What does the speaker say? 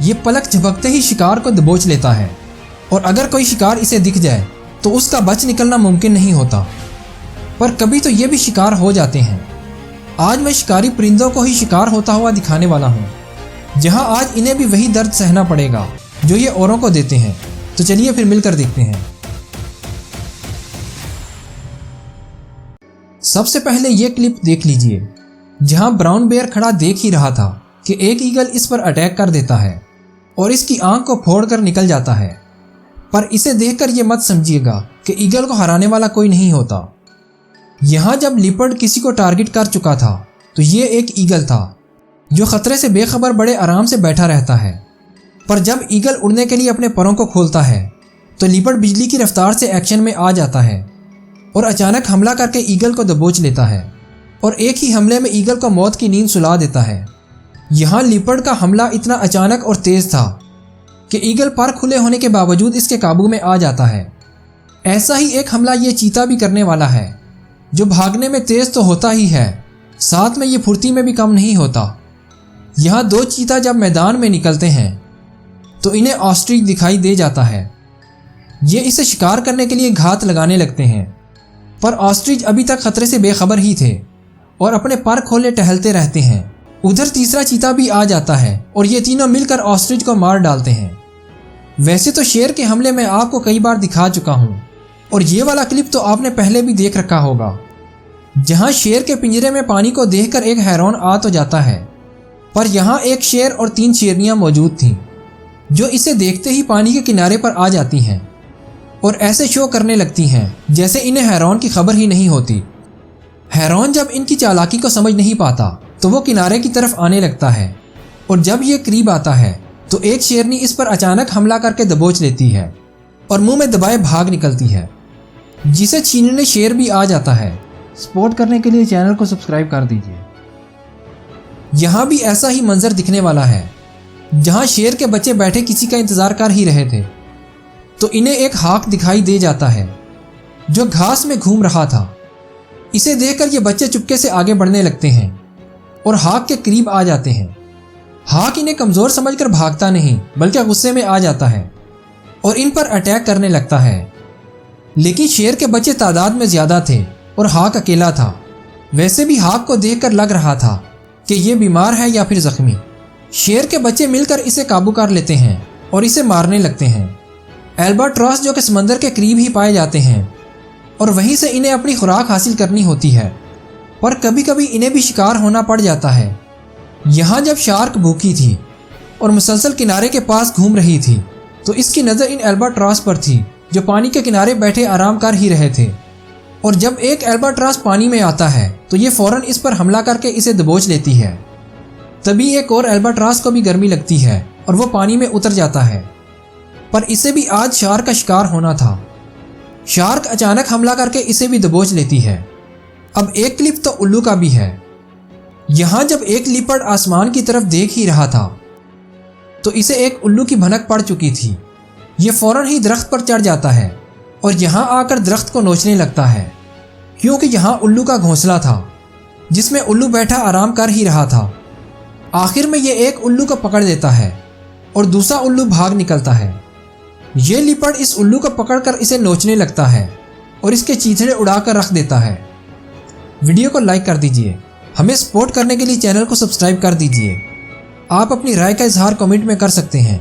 یہ पलक झपकते ही शिकार को दबोच लेता है और अगर कोई शिकार इसे दिख जाए तो उसका बच निकलना मुमकिन नहीं होता, पर कभी तो ये भी शिकार हो जाते हैं। आज मैं शिकारी परिंदों को ही शिकार होता हुआ दिखाने वाला हूँ, जहाँ आज इन्हें भी वही दर्द सहना पड़ेगा जो ये औरों को देते हैं। तो चलिए फिर मिलकर देखते हैं। सबसे पहले ये क्लिप देख लीजिए, जहाँ ब्राउन बेयर खड़ा देख ही रहा था कि एक ईगल इस पर अटैक कर देता है और इसकी आंख को फोड़कर निकल जाता है। पर इसे देखकर ये मत समझिएगा कि ईगल को हराने वाला कोई नहीं होता। यहाँ जब लिपर्ड किसी को टारगेट कर चुका था तो ये एक ईगल था जो खतरे से बेखबर बड़े आराम से बैठा रहता है। पर जब ईगल उड़ने के लिए अपने परों को खोलता है तो लिपर्ड बिजली की रफ्तार से एक्शन में आ जाता है और अचानक हमला करके ईगल को दबोच लेता है और एक ही हमले में ईगल को मौत की नींद सुला देता है। यहाँ लिपर्ड का हमला इतना अचानक और तेज़ था कि ईगल पर खुले होने के बावजूद इसके काबू में आ जाता है। ऐसा ही एक हमला ये चीता भी करने वाला है, जो भागने में तेज़ तो होता ही है, साथ में ये फुर्ती में भी कम नहीं होता। यहाँ दो चीता जब मैदान में निकलते हैं तो इन्हें ऑस्ट्रिच दिखाई दे जाता है। ये इसे शिकार करने के लिए घात लगाने लगते हैं, पर ऑस्ट्रिच अभी तक खतरे से बेखबर ही थे और अपने पर खोले टहलते रहते हैं। उधर तीसरा चीता भी आ जाता है और ये तीनों मिलकर ऑस्ट्रिच को मार डालते हैं। वैसे तो शेर के हमले में आपको कई बार दिखा चुका हूँ और ये वाला क्लिप तो आपने पहले भी देख रखा होगा, जहाँ शेर के पिंजरे में पानी को देखकर एक हैरान आ तो जाता है, पर यहाँ एक शेर और 3 शेरनियाँ मौजूद थीं जो इसे देखते ही पानी के किनारे पर आ जाती हैं और ऐसे शो करने लगती हैं जैसे इन्हें हैरान की खबर ही नहीं होती। हैरान जब इनकी चालाकी को समझ नहीं पाता तो वो किनारे की तरफ आने लगता है और जब ये करीब आता है तो एक शेरनी इस पर अचानक हमला करके दबोच लेती है और मुंह में दबाए भाग निकलती है, जिसे छीनने शेर भी आ जाता है। सपोर्ट करने के लिए चैनल को सब्सक्राइब कर दीजिए। यहाँ भी ऐसा ही मंजर दिखने वाला है, जहाँ शेर के बच्चे बैठे किसी का इंतज़ार कर ही रहे थे तो इन्हें एक हाक दिखाई दे जाता है जो घास में घूम रहा था। इसे देखकर ये बच्चे चुपके से आगे बढ़ने लगते हैं और हाक के करीब आ जाते हैं। हाक इन्हें कमज़ोर समझकर भागता नहीं बल्कि गुस्से में आ जाता है और इन पर अटैक करने लगता है। लेकिन शेर के बच्चे तादाद में ज़्यादा थे और हाक अकेला था। वैसे भी हाक को देखकर लग रहा था कि ये बीमार है या फिर ज़ख्मी। शेर के बच्चे मिलकर इसे काबू कर लेते हैं और इसे मारने लगते हैं। एल्बाट्रॉस जो कि समंदर के करीब ही पाए जाते हैं और वहीं से इन्हें अपनी खुराक हासिल करनी होती है, पर कभी कभी इन्हें भी शिकार होना पड़ जाता है। यहाँ जब शार्क भूखी थी और मुसलसल किनारे के पास घूम रही थी तो इसकी नज़र इन एल्बाट्रॉस पर थी जो पानी के किनारे बैठे आराम कर ही रहे थे। और जब एक एल्बाट्रॉस पानी में आता है तो ये फ़ौरन इस पर हमला करके इसे दबोच लेती है। तभी एक और एल्बाट्रॉस को भी गर्मी लगती है और वो पानी में उतर जाता है, पर इसे भी आज शार्क का शिकार होना था। शार्क अचानक हमला करके इसे भी दबोच लेती है। अब एक क्लिप तो उल्लू का भी है। यहाँ जब एक लिपर्ड आसमान की तरफ देख ही रहा था तो इसे एक उल्लू की भनक पड़ चुकी थी। ये फ़ौरन ही दरख्त पर चढ़ जाता है और यहाँ आकर दरख्त को नोचने लगता है, क्योंकि यहाँ उल्लू का घोंसला था जिसमें उल्लू बैठा आराम कर ही रहा था। आखिर में ये एक उल्लू को पकड़ लेता है और दूसरा उल्लू भाग निकलता है। ये लिपर्ड इस उल्लू को पकड़कर इसे नोचने लगता है और इसके चीथड़े उड़ाकर रख देता है। वीडियो को लाइक कर दीजिए। हमें सपोर्ट करने के लिए चैनल को सब्सक्राइब कर दीजिए। आप अपनी राय का इजहार कमेंट में कर सकते हैं।